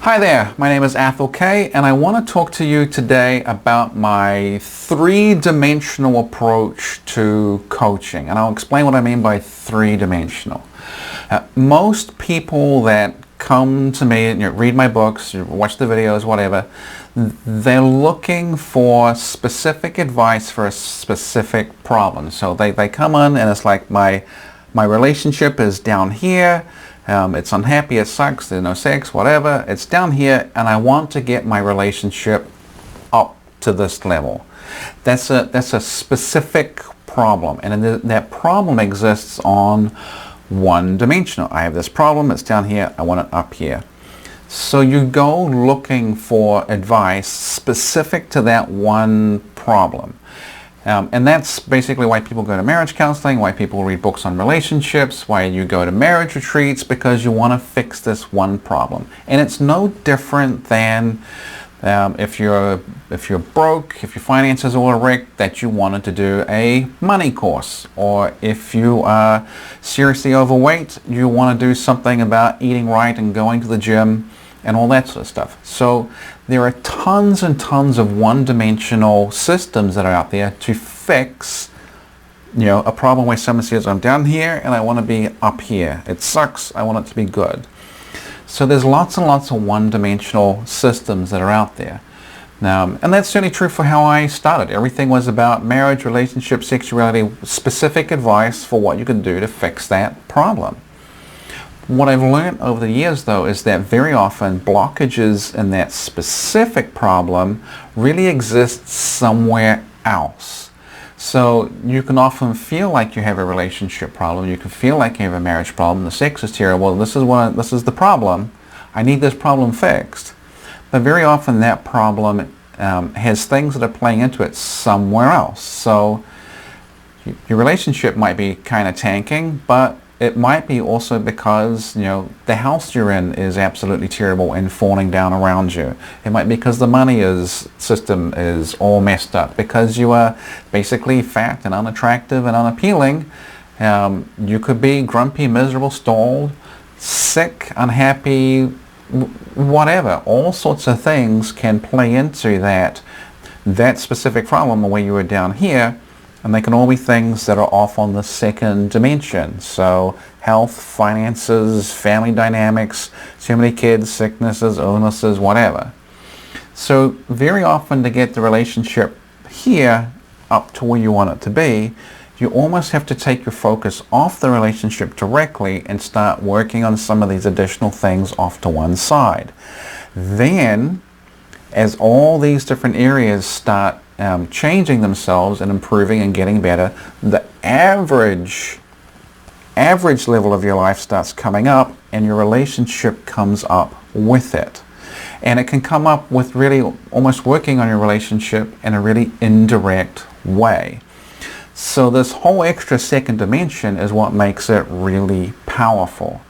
Hi there, my name is Athol K, and I want to talk to you today about my three-dimensional approach to coaching. And I'll explain what I mean by three-dimensional. Most people that come to me and read my books, watch the videos, whatever, they're looking for specific advice for a specific problem. So they come in and it's like my relationship is down here. It's unhappy, it sucks, there's no sex, whatever. It's down here and I want to get my relationship up to this level. That's a specific problem, and that problem exists on one dimensional. I have this problem, it's down here, I want it up here. So you go looking for advice specific to that one problem. And that's basically why people go to marriage counseling, why people read books on relationships, why you go to marriage retreats, because you want to fix this one problem. And it's no different than if you're broke, if your finances are all wrecked, that you wanted to do a money course. Or if you are seriously overweight, you want to do something about eating right and going to the gym and all that sort of stuff. So there are tons and tons of one-dimensional systems that are out there to fix, a problem where someone says, I'm down here and I want to be up here. It sucks, I want it to be good. So there's lots and lots of one-dimensional systems that are out there. And that's certainly true for how I started. Everything was about marriage, relationship, sexuality, specific advice for what you can do to fix that problem. What I've learned over the years, though, is that very often blockages in that specific problem really exist somewhere else. So you can often feel like you have a relationship problem, you can feel like you have a marriage problem, the sex is terrible, this is the problem, I need this problem fixed. But very often that problem has things that are playing into it somewhere else. So your relationship might be kind of tanking, but it might be also because, the house you're in is absolutely terrible and falling down around you. It might be because the money system is all messed up, because you are basically fat and unattractive and unappealing. You could be grumpy, miserable, stalled, sick, unhappy, whatever. All sorts of things can play into that specific problem where you are down here. And they can all be things that are off on the second dimension. So health, finances, family dynamics, too many kids, sicknesses, illnesses, whatever. So very often to get the relationship here up to where you want it to be, you almost have to take your focus off the relationship directly and start working on some of these additional things off to one side. Then, as all these different areas start changing themselves and improving and getting better, the average level of your life starts coming up and your relationship comes up with it. And it can come up with really almost working on your relationship in a really indirect way. So this whole extra second dimension is what makes it really powerful.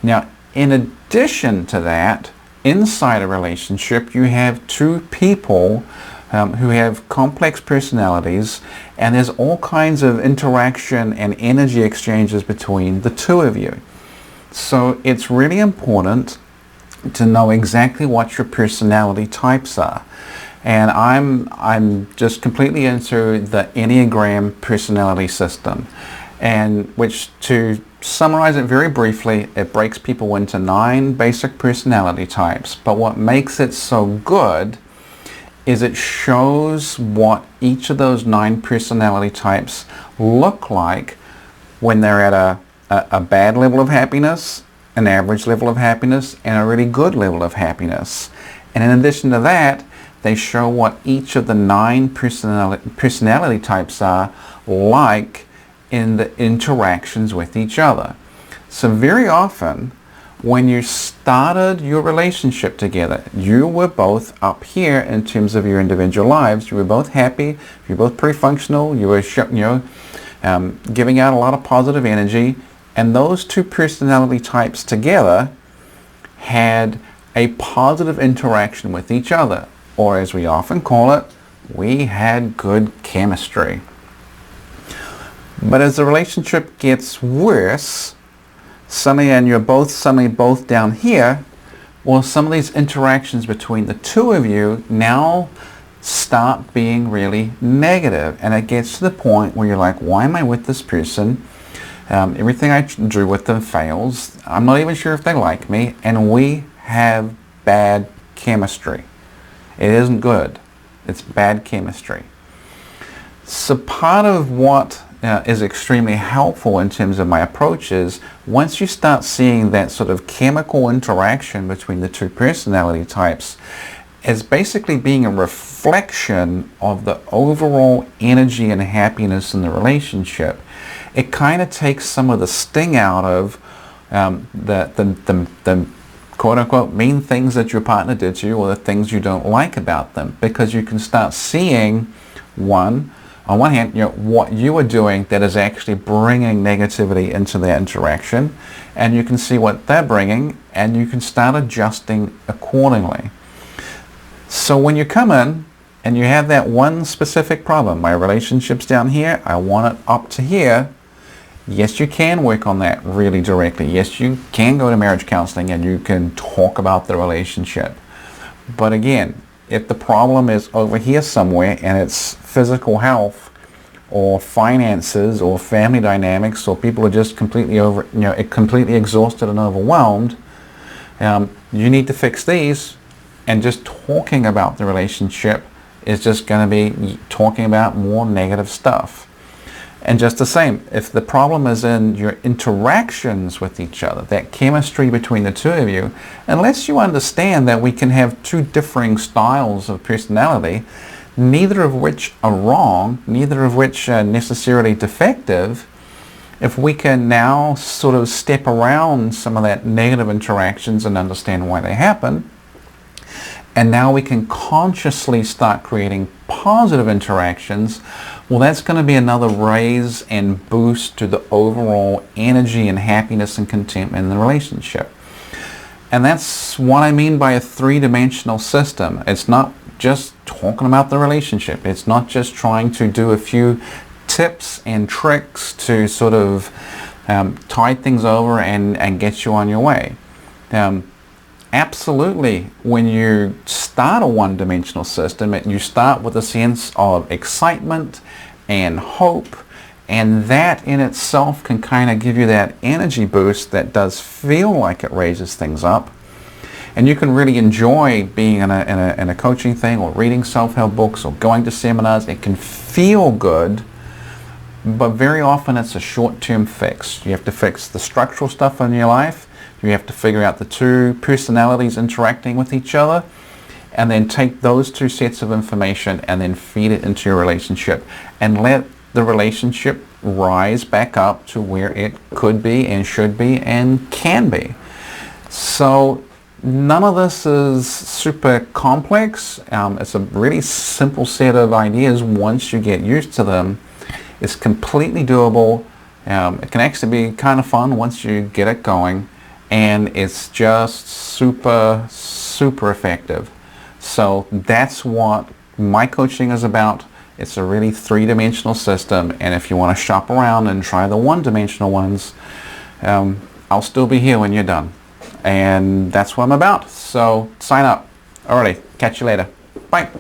Now, in addition to that, inside a relationship, you have two people who have complex personalities, and there's all kinds of interaction and energy exchanges between the two of you. So it's really important to know exactly what your personality types are. And I'm just completely into the Enneagram personality system, and which, to summarize it very briefly, it breaks people into 9 basic personality types. But what makes it so good is it shows what each of those 9 personality types look like when they're at a bad level of happiness, an average level of happiness, and a really good level of happiness. And in addition to that, they show what each of the 9 personality types are like in the interactions with each other. So very often, when you started your relationship together, you were both up here in terms of your individual lives. You were both happy, you were both pretty functional, you were giving out a lot of positive energy, and those two personality types together had a positive interaction with each other, or as we often call it, we had good chemistry. But as the relationship gets worse, suddenly, and you're both suddenly both down here, Well, some of these interactions between the two of you now start being really negative, and it gets to the point where you're like, why am I with this person? Everything I do with them fails. I'm not even sure if they like me, and we have bad chemistry. It isn't good. It's bad chemistry. So part of what is extremely helpful in terms of my approach is once you start seeing that sort of chemical interaction between the two personality types as basically being a reflection of the overall energy and happiness in the relationship, it kind of takes some of the sting out of the quote-unquote mean things that your partner did to you or the things you don't like about them, because you can start seeing on one hand, what you are doing that is actually bringing negativity into their interaction, and you can see what they're bringing, and you can start adjusting accordingly. So when you come in and you have that one specific problem, my relationship's down here, I want it up to here, yes, you can work on that really directly. Yes, you can go to marriage counseling and you can talk about the relationship. But again, if the problem is over here somewhere and it's physical health or finances or family dynamics, or people are just completely completely exhausted and overwhelmed, you need to fix these, and just talking about the relationship is just going to be talking about more negative stuff. And just the same, if the problem is in your interactions with each other, that chemistry between the two of you, unless you understand that we can have two differing styles of personality, neither of which are wrong, neither of which are necessarily defective, if we can now sort of step around some of that negative interactions and understand why they happen, and now we can consciously start creating positive interactions, well, that's going to be another raise and boost to the overall energy and happiness and contentment in the relationship. And that's what I mean by a three-dimensional system. It's not just talking about the relationship. It's not just trying to do a few tips and tricks to sort of tide things over and get you on your way. Absolutely, when you start a one-dimensional system, you start with a sense of excitement and hope, and that in itself can kind of give you that energy boost that does feel like it raises things up. And you can really enjoy being in a coaching thing, or reading self-help books, or going to seminars. It can feel good, but very often it's a short-term fix. You have to fix the structural stuff in your life. You have to figure out the two personalities interacting with each other, and then take those two sets of information and then feed it into your relationship and let the relationship rise back up to where it could be and should be and can be. So none of this is super complex. It's a really simple set of ideas. Once you get used to them, it's completely doable. It can actually be kind of fun once you get it going. And it's just super, super effective. So that's what my coaching is about. It's a really three-dimensional system, and if you want to shop around and try the one-dimensional ones, I'll still be here when you're done. And that's what I'm about. So sign up. Alrighty, catch you later. Bye.